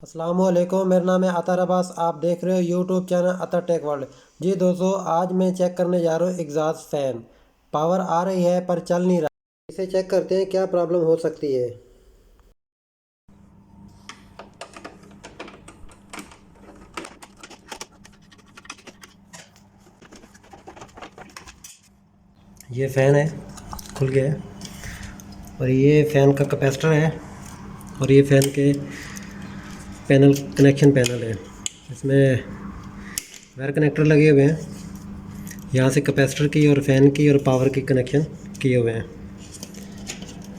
अस्सलामुअलैकुम, मेरा नाम है अतर अब्बास। आप देख रहे हो यूट्यूब चैनल अतर टेक वर्ल्ड। जी दोस्तों, आज मैं चेक करने जा रहा हूँ एग्जॉस्ट फैन। पावर आ रही है पर चल नहीं रहा। इसे चेक करते हैं क्या प्रॉब्लम हो सकती है। ये फ़ैन है, खुल गया है। और ये फ़ैन का कैपेसिटर है और ये फ़ैन के कनेक्शन पैनल है। इसमें वायर कनेक्टर लगे हुए हैं, यहाँ से कैपेसिटर की और फ़ैन की और पावर की कनेक्शन किए हुए हैं।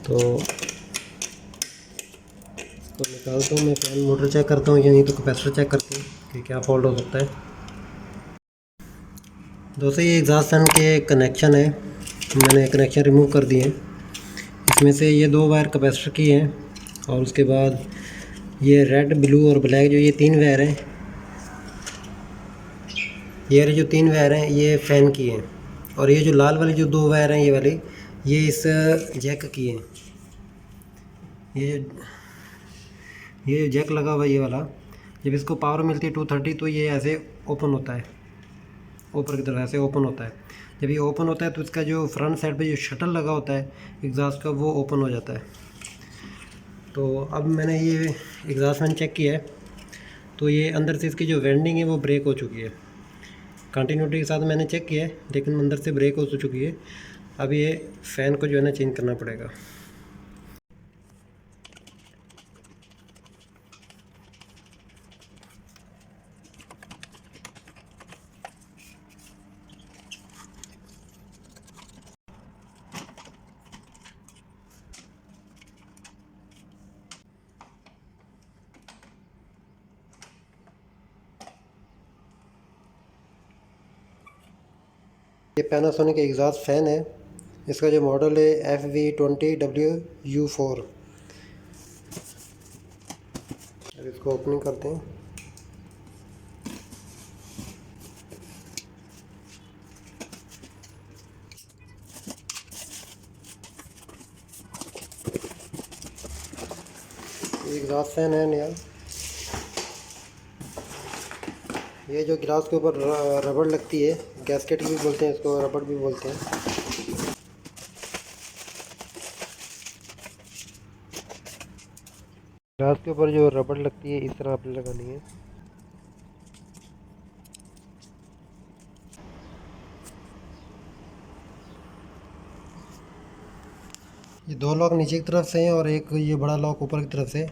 तो इसको निकालता हूँ मैं, फ़ैन मोटर चेक करता हूँ, यहीं तो कैपेसिटर चेक करता हूँ कि क्या फॉल्ट हो सकता है। दोस्तों, ये एग्जॉस्ट फैन के कनेक्शन है, मैंने कनेक्शन रिमूव कर दिए हैं। इसमें से ये 2 वायर कैपेसिटर की हैं और उसके बाद ये रेड, ब्लू और ब्लैक जो ये 3 वायर हैं, ये जो 3 वायर हैं ये फ़ैन की हैं। और ये जो लाल वाली जो 2 वायर हैं ये वाली, ये इस जैक की हैं। ये जो जैक लगा हुआ है ये वाला, जब इसको पावर मिलती है 230 तो ये ऐसे ओपन होता है, ऊपर की तरफ ऐसे ओपन होता है। जब ये ओपन होता है तो इसका जो फ्रंट साइड पे जो शटल लगा होता है एग्जॉस्ट का, वो ओपन हो जाता है। तो अब मैंने ये एग्जॉस्ट फैन चेक किया है, तो ये अंदर से इसकी जो वेंडिंग है वो ब्रेक हो चुकी है। कंटिन्यूटी के साथ मैंने चेक किया है, लेकिन अंदर से ब्रेक हो चुकी है। अब ये फ़ैन को जो है ना चेंज करना पड़ेगा। ये पैनासोनिक एग्जॉस्ट फ़ैन है, इसका जो मॉडल है FV20WU4। अब इसको ओपनिंग करते हैं। एग्जॉस्ट फैन है नया। ये जो गिलास के ऊपर रबड़ लगती है, गैस्केट भी बोलते हैं इसको, रबड़ भी बोलते हैं। गिलास के ऊपर जो रबड़ लगती है इस तरह आपने लगानी है। ये 2 लॉक नीचे की तरफ से हैं और एक ये बड़ा लॉक ऊपर की तरफ से।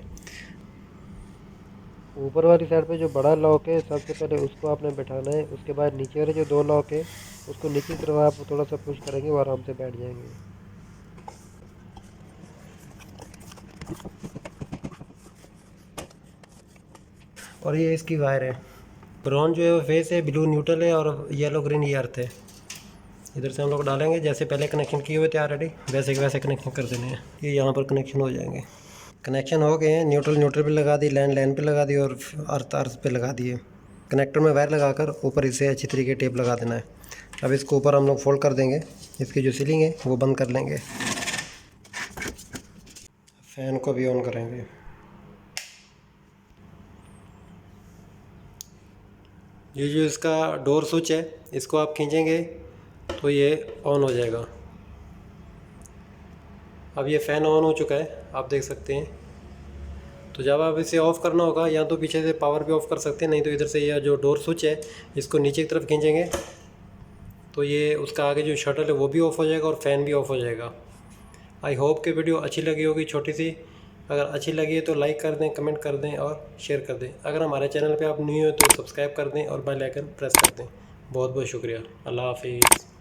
ऊपर वाली साइड पे जो बड़ा लॉक है सबसे पहले उसको आपने बैठाना है। उसके बाद नीचे वाले जो 2 लॉक है उसको नीचे की तरफ आप थोड़ा सा पुश करेंगे, वो आराम से बैठ जाएंगे। और ये इसकी वायर है, ब्राउन जो है वो फेस है, ब्लू न्यूट्रल है और येलो ग्रीन ये अर्थ है। इधर से हम लोग डालेंगे, जैसे पहले कनेक्शन किए हुए थे ऑलरेडी, वैसे के वैसे कनेक्शन कर देने हैं। ये यहाँ पर कनेक्शन हो जाएंगे। कनेक्शन हो गए हैं, न्यूट्रल पे लगा दी, लाइन पे लगा दी और अर्थ पे लगा दिए। कनेक्टर में वायर लगाकर ऊपर इसे अच्छी तरीके टेप लगा देना है। अब इसको ऊपर हम लोग फोल्ड कर देंगे, इसकी जो सीलिंग है वो बंद कर लेंगे। फ़ैन को भी ऑन करेंगे। ये जो इसका डोर स्विच है, इसको आप खींचेंगे तो ये ऑन हो जाएगा। अब ये फ़ैन ऑन हो चुका है, आप देख सकते हैं। तो जब आप इसे ऑफ़ करना होगा, या तो पीछे से पावर भी ऑफ़ कर सकते हैं, नहीं तो इधर से यह जो डोर स्विच है इसको नीचे की तरफ खींचेंगे तो ये उसका आगे जो शटल है वो भी ऑफ़ हो जाएगा और फ़ैन भी ऑफ़ हो जाएगा। आई होप कि वीडियो अच्छी लगी होगी, छोटी सी। अगर अच्छी लगी है तो लाइक कर दें, कमेंट कर दें और शेयर कर दें। अगर हमारे चैनल पे आप न्यू हो तो सब्सक्राइब कर दें और बेल आइकन प्रेस कर दें। बहुत बहुत शुक्रिया। अल्लाह हाफिज़।